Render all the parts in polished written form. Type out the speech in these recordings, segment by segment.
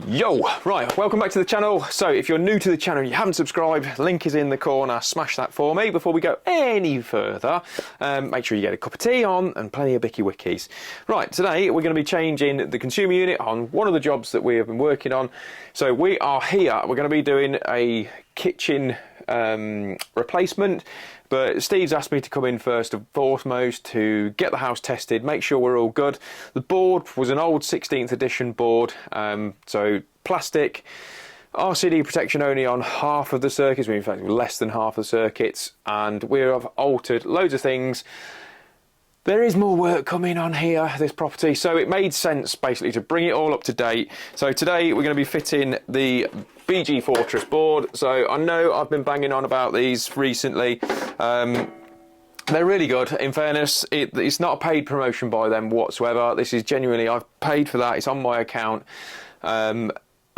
Yo, right, welcome back to the channel. So if you're new to the channel and you haven't subscribed, link is in the corner, smash that for me. Before we go any further, make sure you get a cup of tea on and plenty of bicky wickies. Right, today we're going to be changing the consumer unit on one of the jobs that we have been working on. So we are here, we're going to be doing a kitchen replacement, but Steve's asked me to come in first and foremost to get the house tested, make sure we're all good. The board was an old 16th edition board, so plastic, RCD protection only on half of the circuits, in fact less than half of the circuits, and we have altered loads of things. There is more work coming on here, this property, so it made sense basically to bring it all up to date. So today we're going to be fitting the BG Fortress board. So I know I've been banging on about these recently. They're really good. In fairness, it's not a paid promotion by them whatsoever. This is genuinely, I've paid for that, it's on my account.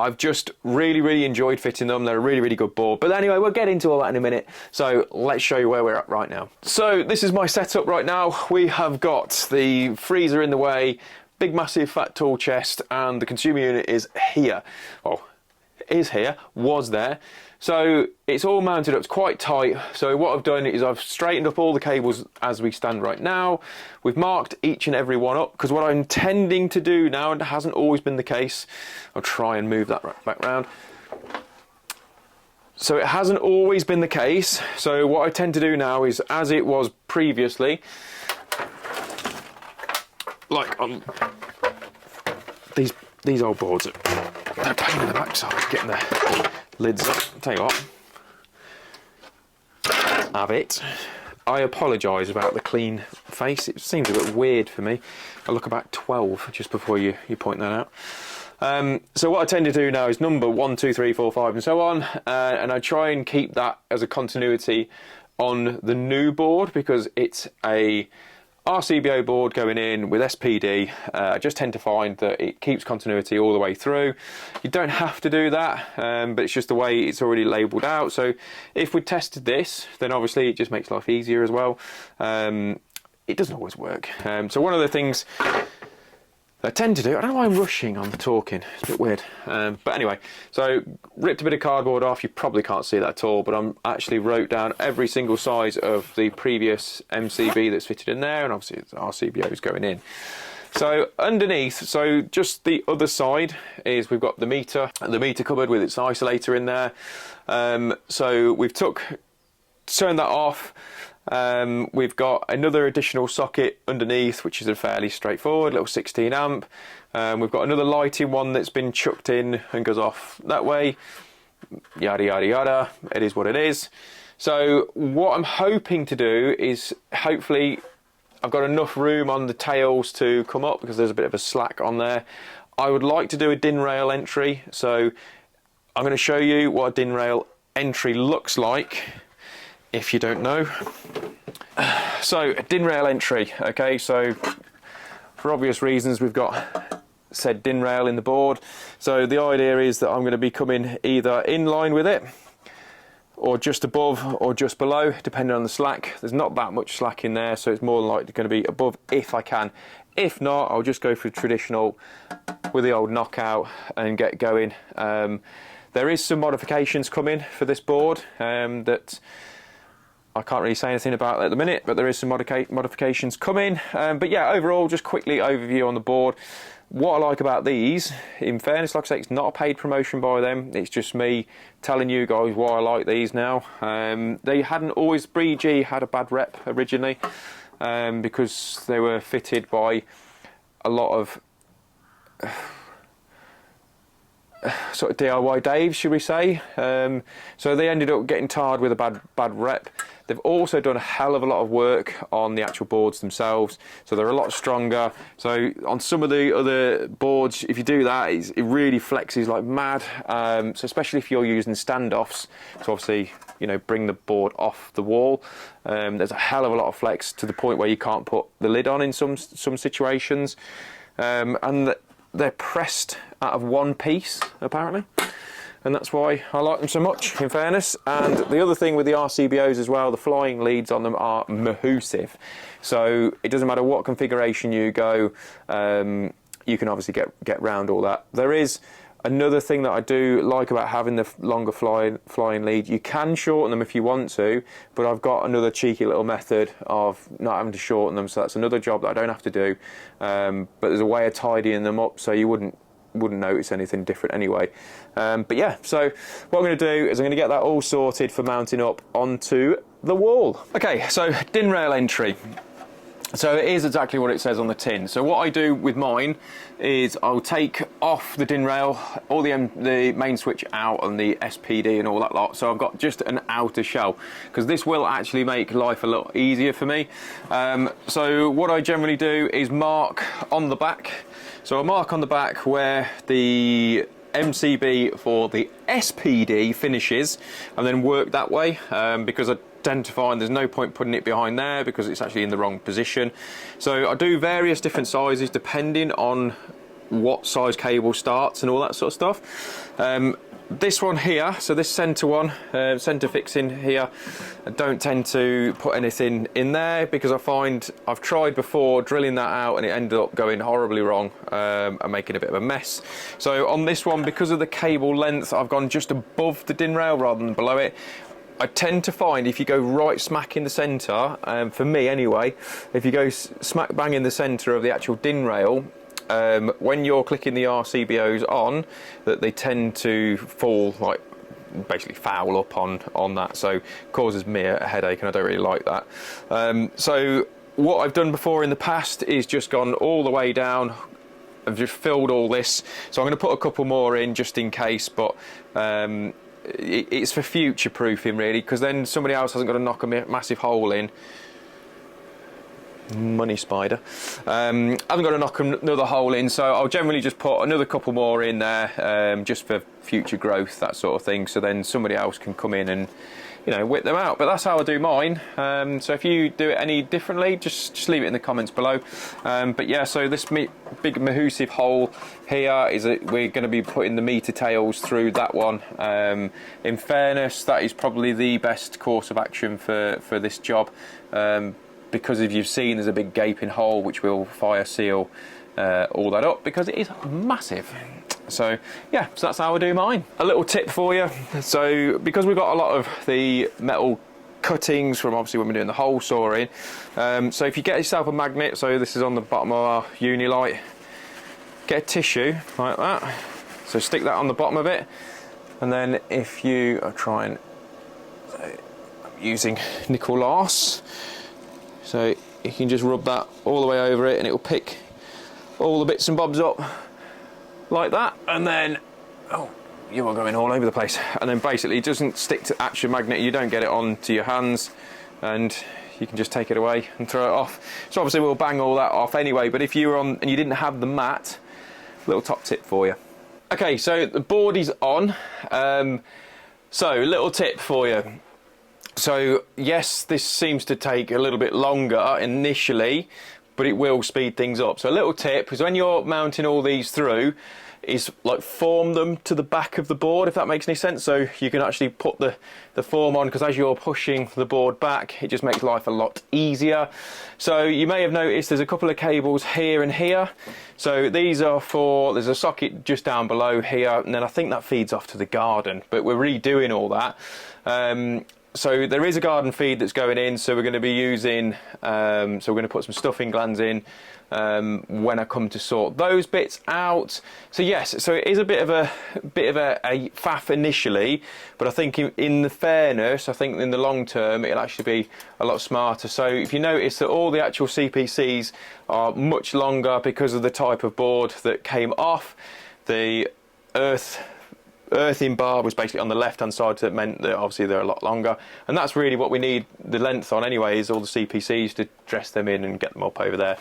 I've just really enjoyed fitting them. They're a really good board. But anyway, we'll get into all that in a minute. So let's show you where we're at right now. So this is my setup right now. We have got the freezer in the way, big massive fat tool chest, and the consumer unit is here. Well, is here, was there. So it's all mounted up, it's quite tight. So what I've done is I've straightened up all the cables as we stand right now. We've marked each and every one up, because what I'm intending to do now, and it hasn't always been the case, I'll try and move that back round. So it hasn't always been the case. So what I tend to do now is, as it was previously, like on these old boards, they're a pain in the backside getting the lids up. I'll tell you what, have it. I apologise about the clean face, it seems a bit weird for me. I look about 12 just before you point that out. So what I tend to do now is number 1, 2, 3, 4, 5 and so on, and I try and keep that as a continuity on the new board, because it's a RCBO board going in with SPD. I just tend to find that it keeps continuity all the way through. You don't have to do that, but it's just the way it's already labelled out. So if we tested this, then obviously it just makes life easier as well. It doesn't always work. So one of the things I tend to do, I don't know why I'm rushing on the talking, it's a bit weird. But anyway, so ripped a bit of cardboard off, you probably can't see that at all, but I'm actually wrote down every single size of the previous MCB that's fitted in there, and obviously it's RCBOs going in. So underneath, so just the other side is we've got the meter cupboard with its isolator in there. So we've turned that off. We've got another additional socket underneath, which is a fairly straightforward little 16 amp. We've got another lighting one that's been chucked in and goes off that way. Yada yada yada, it is what it is. So what I'm hoping to do is, hopefully I've got enough room on the tails to come up, because there's a bit of a slack on there. I would like to do a DIN rail entry, so I'm going to show you what a DIN rail entry looks like, if you don't know. So a DIN rail entry, okay, so for obvious reasons we've got said DIN rail in the board. So the idea is that I'm going to be coming either in line with it, or just above, or just below, depending on the slack. There's not that much slack in there, so it's more likely going to be above if I can. If not, I'll just go for traditional with the old knockout and get going. There is some modifications coming for this board that I can't really say anything about at the minute, but there is some modifications coming. But yeah, overall, just quickly overview on the board. What I like about these, in fairness, like I say, it's not a paid promotion by them. It's just me telling you guys why I like these now. They hadn't always, BG had a bad rep originally, because they were fitted by a lot of sort of DIY Daves, should we say. So they ended up getting tarred with a bad rep. They've also done a hell of a lot of work on the actual boards themselves, so they're a lot stronger. So on some of the other boards, if you do that, it really flexes like mad. So especially if you're using standoffs, to obviously, you know, bring the board off the wall, there's a hell of a lot of flex, to the point where you can't put the lid on in some situations. And they're pressed out of one piece, apparently, and that's why I like them so much, in fairness. And the other thing with the RCBOs as well, the flying leads on them are massive, so it doesn't matter what configuration you go, you can obviously get round all that. There is Another thing that I do like about having the longer flying lead, you can shorten them if you want to, but I've got another cheeky little method of not having to shorten them, so that's another job that I don't have to do. But there's a way of tidying them up so you wouldn't notice anything different anyway. But yeah, so what I'm going to do is I'm going to get that all sorted for mounting up onto the wall. Okay, so DIN rail entry. So it is exactly what it says on the tin. So what I do with mine is I'll take off the DIN rail, all the main switch out and the SPD and all that lot. So I've got just an outer shell, because this will actually make life a lot easier for me. So what I generally do is mark on the back. So I mark on the back where the MCB for the SPD finishes, and then work that way, because I tend to find there's no point putting it behind there because it's actually in the wrong position. So I do various different sizes depending on what size cable starts and all that sort of stuff. This one here, so this centre one, centre fixing here, I don't tend to put anything in there because I find I've tried before drilling that out and it ended up going horribly wrong and making a bit of a mess. So on this one, because of the cable length, I've gone just above the DIN rail rather than below it. I tend to find if you go right smack in the centre, for me anyway, if you go smack bang in the centre of the actual DIN rail, when you're clicking the RCBOs on, that they tend to fall, like basically foul up on that, so causes me a headache and I don't really like that. So what I've done before in the past is just gone all the way down. I've just filled all this, so I'm going to put a couple more in just in case, but it's for future proofing really, because then somebody else hasn't got to knock a massive hole in. Money spider. I haven't got to knock another hole in, so I'll generally just put another couple more in there, just for future growth, that sort of thing, so then somebody else can come in and, you know, whip them out. But that's how I do mine. So if you do it any differently, just leave it in the comments below. But yeah, so this big Mahusive hole here is we're going to be putting the meter tails through that one. In fairness, that is probably the best course of action for this job, because if you've seen, there's a big gaping hole which will fire seal all that up because it is massive. So yeah, so that's how I do mine. A little tip for you. So because we've got a lot of the metal cuttings from obviously when we're doing the hole sawing, so if you get yourself a magnet, so this is on the bottom of our Unilight, get a tissue like that, so stick that on the bottom of it, and then if you are trying, so I'm using nickel lace, so you can just rub that all the way over it and it will pick all the bits and bobs up like that, and then, oh, you are going all over the place, and then basically it doesn't stick to actual magnet, you don't get it onto your hands, and you can just take it away and throw it off. So obviously we'll bang all that off anyway, but if you were on and you didn't have the mat, little top tip for you. Okay, so the board is on, so little tip for you. So yes, this seems to take a little bit longer initially, but it will speed things up. So a little tip is when you're mounting all these through, is like form them to the back of the board, if that makes any sense. So you can actually put the form on, because as you're pushing the board back, it just makes life a lot easier. So you may have noticed there's a couple of cables here and here. So these are for, there's a socket just down below here, and then I think that feeds off to the garden, but we're redoing all that. So there is a garden feed that's going in, so we're going to be using, so we're going to put some stuffing glands in when I come to sort those bits out. So yes, so it is a bit of a faff initially, but I think in the fairness, I think in the long term it'll actually be a lot smarter. So if you notice that all the actual CPCs are much longer because of the type of board that came off, the earthing bar was basically on the left hand side, so it meant that obviously they're a lot longer, and that's really what we need the length on anyway, is all the CPCs to dress them in and get them up over there.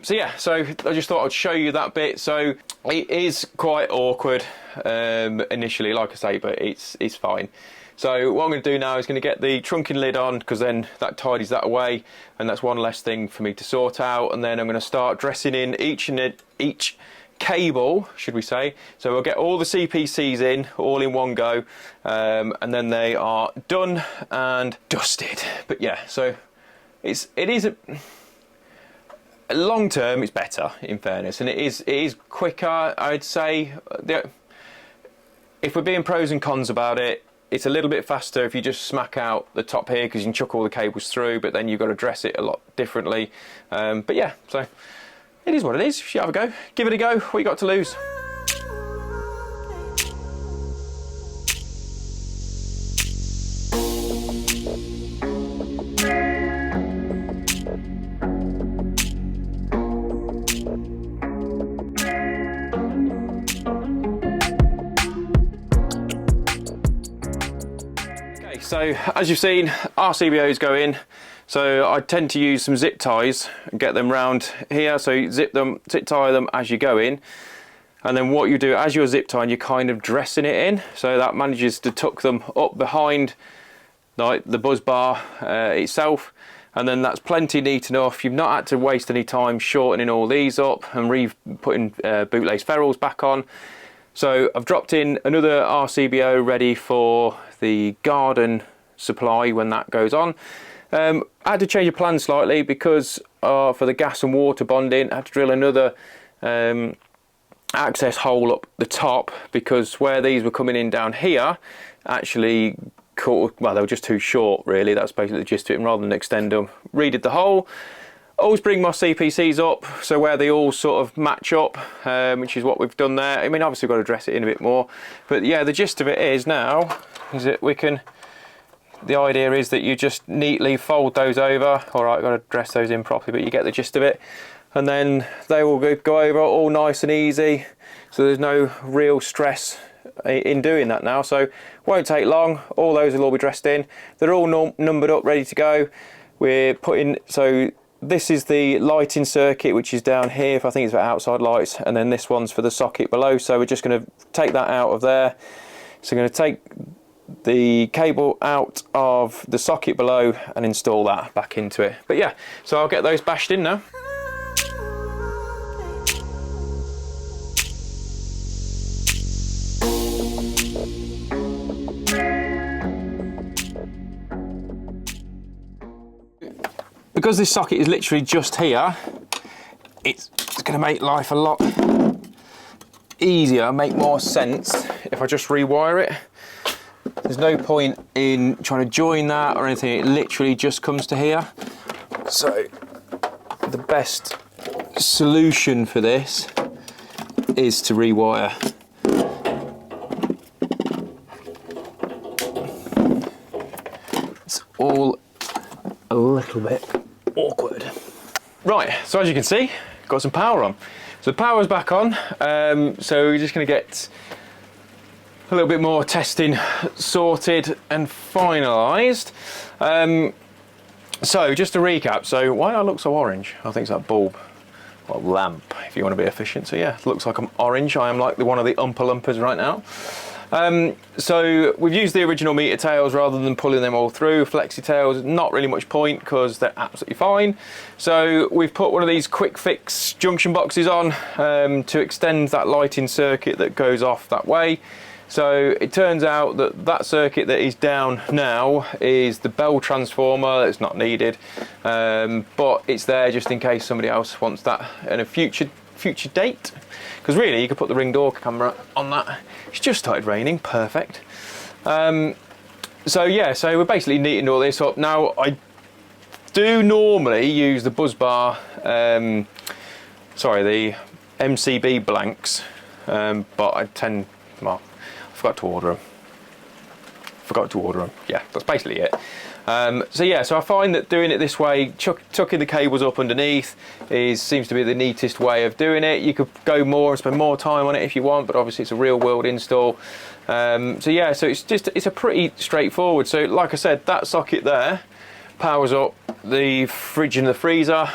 So yeah, so I just thought I'd show you that bit. So it is quite awkward initially, like I say, but it's fine. So what I'm going to do now is going to get the trunking lid on, because then that tidies that away, and that's one less thing for me to sort out. And then I'm going to start dressing in each cable, should we say. So we'll get all the CPCs in all in one go, and then they are done and dusted. But yeah, so it is a long term it's better, in fairness, and it is quicker, I'd say. if we're being pros and cons about it, it's a little bit faster if you just smack out the top here because you can chuck all the cables through, but then you've got to dress it a lot differently. But yeah, so it is what it is. If you have a go, give it a go, what you got to lose? So as you've seen, RCBOs go in, so I tend to use some zip ties and get them round here. So you zip tie them as you go in, and then what you do as you're zip tying, you're kind of dressing it in, so that manages to tuck them up behind like the buzz bar itself, and then that's plenty neat enough. You've not had to waste any time shortening all these up and putting bootlace ferrules back on. So I've dropped in another RCBO ready for the garden supply when that goes on. I had to change the plan slightly because for the gas and water bonding I had to drill another access hole up the top, because where these were coming in down here actually well, they were just too short really. That's basically the gist of it, and rather than extend them, redid the hole. Always bring my CPCs up so where they all sort of match up, which is what we've done there. I mean, obviously we've got to dress it in a bit more, but yeah, the gist of it is now is that the idea is that you just neatly fold those over. All right, I've got to dress those in properly, but you get the gist of it. And then they will go over all nice and easy, so there's no real stress in doing that now. So won't take long, all those will all be dressed in. They're all numbered up, ready to go. We're putting, so this is the lighting circuit, which is down here, I think it's for outside lights, and then this one's for the socket below. So we're just going to take that out of there. So we're going to take the cable out of the socket below and install that back into it. But yeah, so I'll get those bashed in now. Because this socket is literally just here, it's going to make life a lot easier, make more sense if I just rewire it. There's no point in trying to join that or anything, it literally just comes to here. So the best solution for this is to rewire. It's all a little bit awkward. Right, so as you can see, got some power on. So the power's back on, so we're just going to get a little bit more testing sorted and finalised. So just to recap, so why do I look so orange? I think it's that bulb, or lamp if you want to be efficient. So yeah, it looks like I'm orange. I am like one of the Oompa Loompas right now. So we've used the original meter tails rather than pulling them all through. Flexi tails, not really much point because they're absolutely fine. So we've put one of these quick fix junction boxes on to extend that lighting circuit that goes off that way. So it turns out that that circuit that is down now is the bell transformer. It's not needed, but it's there just in case somebody else wants that in a future date. Because really, you could put the ring door camera on that. It's just started raining, perfect. So yeah, so we're basically neating all this up. Now, I do normally use the buzz bar, the MCB blanks, but I tend, well, I forgot to order them. Yeah, that's basically it. So yeah, so I find that doing it this way, tucking the cables up underneath, seems to be the neatest way of doing it. You could go more and spend more time on it if you want, but obviously it's a real world install. So yeah, so it's a pretty straightforward. So like I said, that socket there powers up the fridge and the freezer.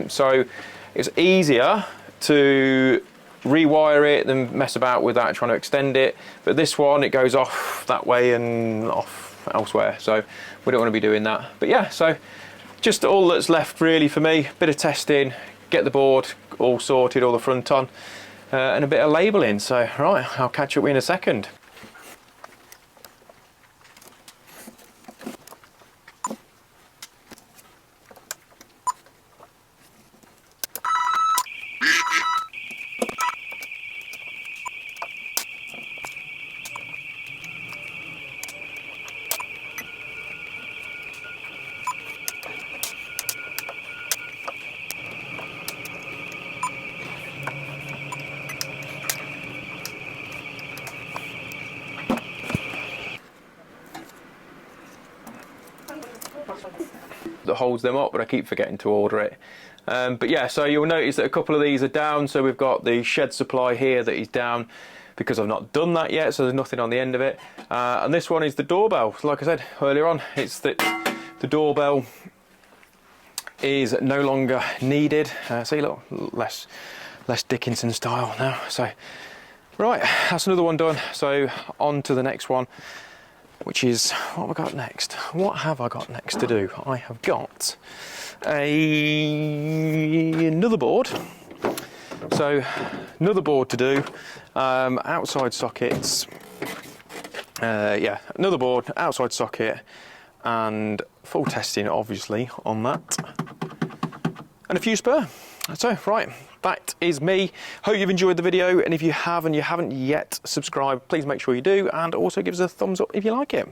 So it's easier to rewire it than mess about with that trying to extend it. But this one, it goes off that way and off elsewhere, so we don't want to be doing that. But yeah, so just all that's left really for me, bit of testing, get the board all sorted, all the front on, and a bit of labelling. So right, I'll catch up with you in a second. that holds them up, but I keep forgetting to order it. But yeah, so you'll notice that a couple of these are down. So we've got the shed supply here that is down because I've not done that yet, so there's nothing on the end of it. And this one is the doorbell. Like I said earlier on, it's that the doorbell is no longer needed. See, look, less Dickinson style now. So right, that's another one done. So on to the next one, which is what have I got next? What have I got next to do? I have got another board. So another board to do, outside sockets. Yeah, another board, outside socket, and full testing obviously on that, and a few spare. So right, that is me. Hope you've enjoyed the video, and if you have and you haven't yet subscribed, please make sure you do, and also give us a thumbs up if you like it.